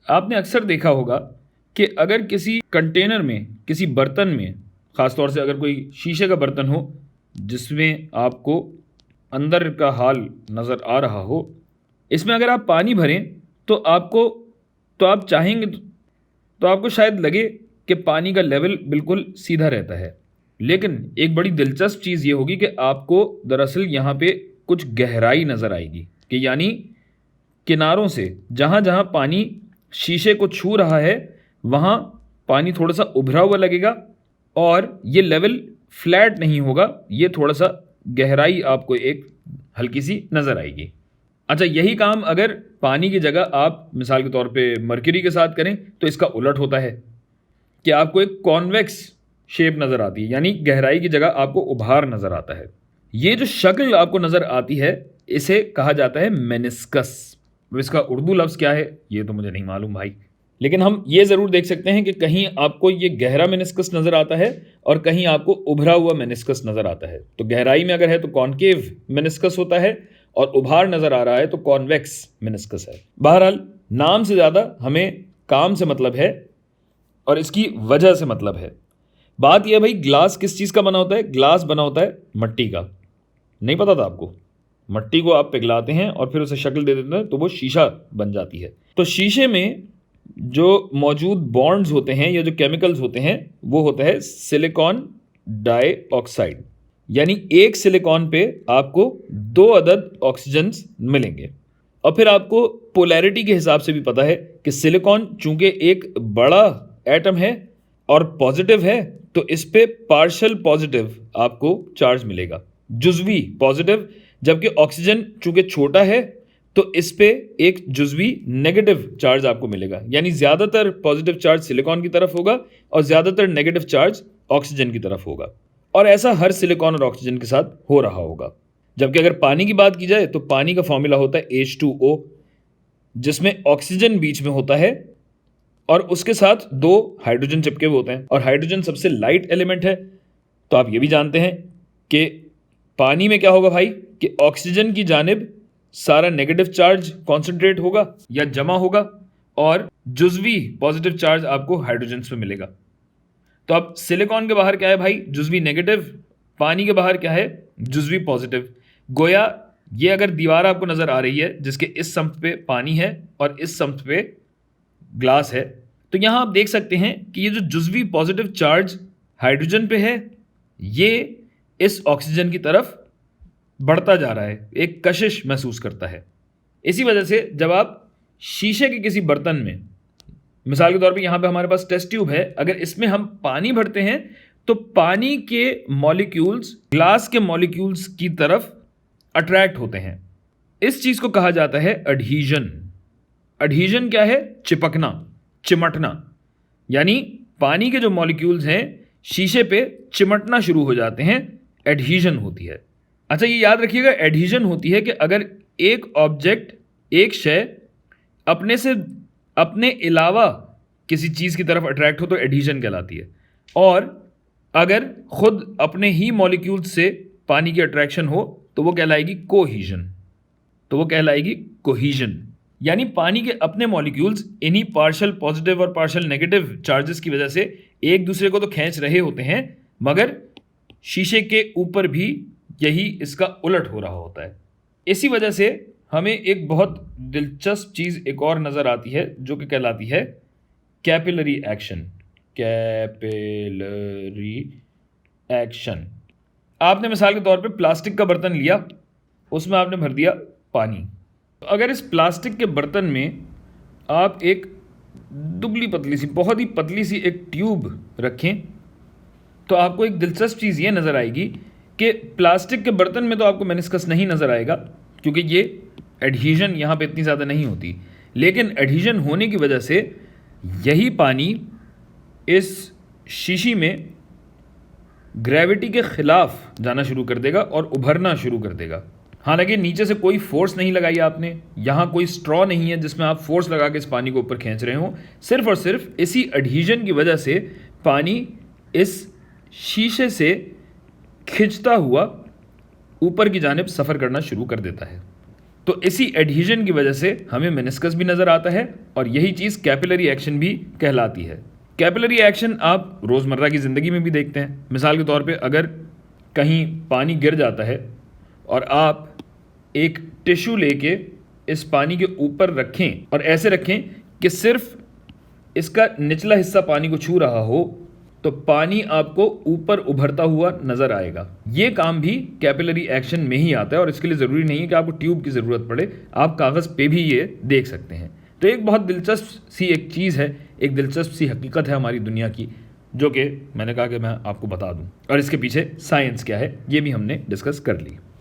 आपने अक्सर देखा होगा कि अगर किसी कंटेनर में, किसी बर्तन में, ख़ासतौर से अगर कोई शीशे का बर्तन हो जिसमें आपको अंदर का हाल नज़र आ रहा हो, इसमें अगर आप पानी भरें तो आप चाहेंगे तो आपको शायद लगे कि पानी का लेवल बिल्कुल सीधा रहता है। लेकिन एक बड़ी दिलचस्प चीज़ ये होगी कि आपको दरअसल यहाँ पे कुछ गहराई नज़र आएगी, कि यानी किनारों से जहाँ जहाँ पानी शीशे को छू रहा है वहाँ पानी थोड़ा सा उभरा हुआ लगेगा और ये लेवल फ्लैट नहीं होगा, ये थोड़ा सा गहराई आपको एक हल्की सी नज़र आएगी। अच्छा, यही काम अगर पानी की जगह आप मिसाल के तौर पे मर्क्यूरी के साथ करें तो इसका उलट होता है कि आपको एक कॉन्वेक्स शेप नज़र आती है, यानी गहराई की जगह आपको उभार नज़र आता है। ये जो शक्ल आपको नज़र आती है इसे कहा जाता है मेनिस्कस। इसका उर्दू लफ्ज़ क्या है ये तो मुझे नहीं मालूम भाई, लेकिन हम ये ज़रूर देख सकते हैं कि कहीं आपको ये गहरा मेनिस्कस नज़र आता है और कहीं आपको उभरा हुआ मेनिस्कस नज़र आता है। तो गहराई में अगर है तो कॉनकेव मेनिस्कस होता है और उभार नज़र आ रहा है तो कॉन्वेक्स मेनिस्कस है। बहरहाल, नाम से ज़्यादा हमें काम से मतलब है और इसकी वजह से मतलब है। बात यह भाई, ग्लास किस चीज़ का बना होता है? ग्लास बना होता है मट्टी का। नहीं पता था आपको? मट्टी को आप पिघलाते हैं और फिर उसे शक्ल दे देते हैं तो वो शीशा बन जाती है। तो शीशे में जो मौजूद बॉन्ड्स होते हैं या जो केमिकल्स होते हैं वो होता है सिलिकॉन डाइऑक्साइड, यानी एक सिलिकॉन पे आपको 2 अदद ऑक्सीजन्स मिलेंगे। और फिर आपको पोलैरिटी के हिसाब से भी पता है कि सिलिकॉन चूंकि एक बड़ा एटम है और पॉजिटिव है तो इस पे पार्शियल पॉजिटिव आपको चार्ज मिलेगा, जुज़वी पॉजिटिव, जबकि ऑक्सीजन चूंकि छोटा है तो इस पे एक जुज़वी नेगेटिव चार्ज आपको मिलेगा, यानी ज़्यादातर पॉजिटिव चार्ज सिलिकॉन की तरफ होगा और ज़्यादातर नेगेटिव चार्ज ऑक्सीजन की तरफ होगा। और ऐसा हर सिलिकॉन और ऑक्सीजन के साथ हो रहा होगा। जबकि अगर पानी की बात की जाए तो पानी का फॉर्मूला होता है H2O, जिसमें ऑक्सीजन बीच में होता है और उसके साथ 2 हाइड्रोजन चिपके हुए होते हैं और हाइड्रोजन सबसे लाइट एलिमेंट है। तो आप ये भी जानते हैं कि पानी में क्या होगा भाई, कि ऑक्सीजन की जानिब सारा नेगेटिव चार्ज कॉन्सेंट्रेट होगा या जमा होगा और जुज़वी पॉजिटिव चार्ज आपको हाइड्रोजन पे मिलेगा। तो अब सिलिकॉन के बाहर क्या है भाई, जुज़वी नेगेटिव, पानी के बाहर क्या है, जुज़वी पॉजिटिव। गोया ये अगर दीवार आपको नज़र आ रही है जिसके इस सम्प पे पानी है और इस सम्प पे ग्लास है, तो यहाँ आप देख सकते हैं कि ये जो जुज़वी पॉजिटिव चार्ज हाइड्रोजन पे है ये इस ऑक्सीजन की तरफ बढ़ता जा रहा है, एक कशिश महसूस करता है। इसी वजह से जब आप शीशे के किसी बर्तन में, मिसाल के तौर पे यहाँ पे हमारे पास टेस्ट ट्यूब है, अगर इसमें हम पानी भरते हैं तो पानी के मॉलिक्यूल्स ग्लास के मॉलिक्यूल्स की तरफ अट्रैक्ट होते हैं। इस चीज़ को कहा जाता है एडहीजन। एडहीजन क्या है? चिपकना, चिमटना, यानी पानी के जो मॉलिक्यूल्स हैं शीशे पे चिमटना शुरू हो जाते हैं, एडहीजन होती है। अच्छा, ये याद रखिएगा, एडहीजन होती है कि अगर एक ऑब्जेक्ट, एक शय अपने अलावा किसी चीज़ की तरफ अट्रैक्ट हो तो एडहीजन कहलाती है, और अगर खुद अपने ही मॉलिक्यूल्स से पानी की अट्रैक्शन हो तो वो कहलाएगी कोहीजन। यानी पानी के अपने मॉलिक्यूल्स इन्हीं पार्शियल पॉजिटिव और पार्शियल नेगेटिव चार्जेस की वजह से एक दूसरे को तो खींच रहे होते हैं, मगर शीशे के ऊपर भी यही इसका उलट हो रहा होता है। इसी वजह से हमें एक बहुत दिलचस्प चीज़ एक और नज़र आती है जो कि कहलाती है कैपिलरी एक्शन। आपने मिसाल के तौर पे प्लास्टिक का बर्तन लिया, उसमें आपने भर दिया पानी। तो अगर इस प्लास्टिक के बर्तन में आप एक दुबली पतली सी, बहुत ही पतली सी एक ट्यूब रखें तो आपको एक दिलचस्प चीज़ ये नज़र आएगी कि प्लास्टिक के बर्तन में तो आपको मेनिस्कस नहीं नज़र आएगा क्योंकि ये एडहीजन यहाँ पे इतनी ज़्यादा नहीं होती, लेकिन एडहीजन होने की वजह से यही पानी इस शीशी में ग्रेविटी के ख़िलाफ़ जाना शुरू कर देगा और उभरना शुरू कर देगा। हालांकि नीचे से कोई फोर्स नहीं लगाई आपने, यहाँ कोई स्ट्रॉ नहीं है जिसमें आप फोर्स लगा के इस पानी को ऊपर खींच रहे हो, सिर्फ और सिर्फ इसी एडहीजन की वजह से पानी इस शीशे से खिंचता हुआ ऊपर की जानिब सफ़र करना शुरू कर देता है। तो इसी एडहीजन की वजह से हमें मेनिस्कस भी नज़र आता है और यही चीज़ कैपिलरी एक्शन भी कहलाती है। कैपिलरी एक्शन आप रोज़मर्रा की ज़िंदगी में भी देखते हैं। मिसाल के तौर पे अगर कहीं पानी गिर जाता है और आप एक टिश्यू लेके इस पानी के ऊपर रखें और ऐसे रखें कि सिर्फ इसका निचला हिस्सा पानी को छू रहा हो, तो पानी आपको ऊपर उभरता हुआ नजर आएगा। ये काम भी कैपिलरी एक्शन में ही आता है और इसके लिए ज़रूरी नहीं है कि आपको ट्यूब की ज़रूरत पड़े, आप कागज़ पे भी ये देख सकते हैं। तो एक बहुत दिलचस्प सी एक चीज़ है, एक दिलचस्प सी हकीकत है हमारी दुनिया की, जो कि मैंने कहा कि मैं आपको बता दूं, और इसके पीछे साइंस क्या है ये भी हमने डिस्कस कर ली।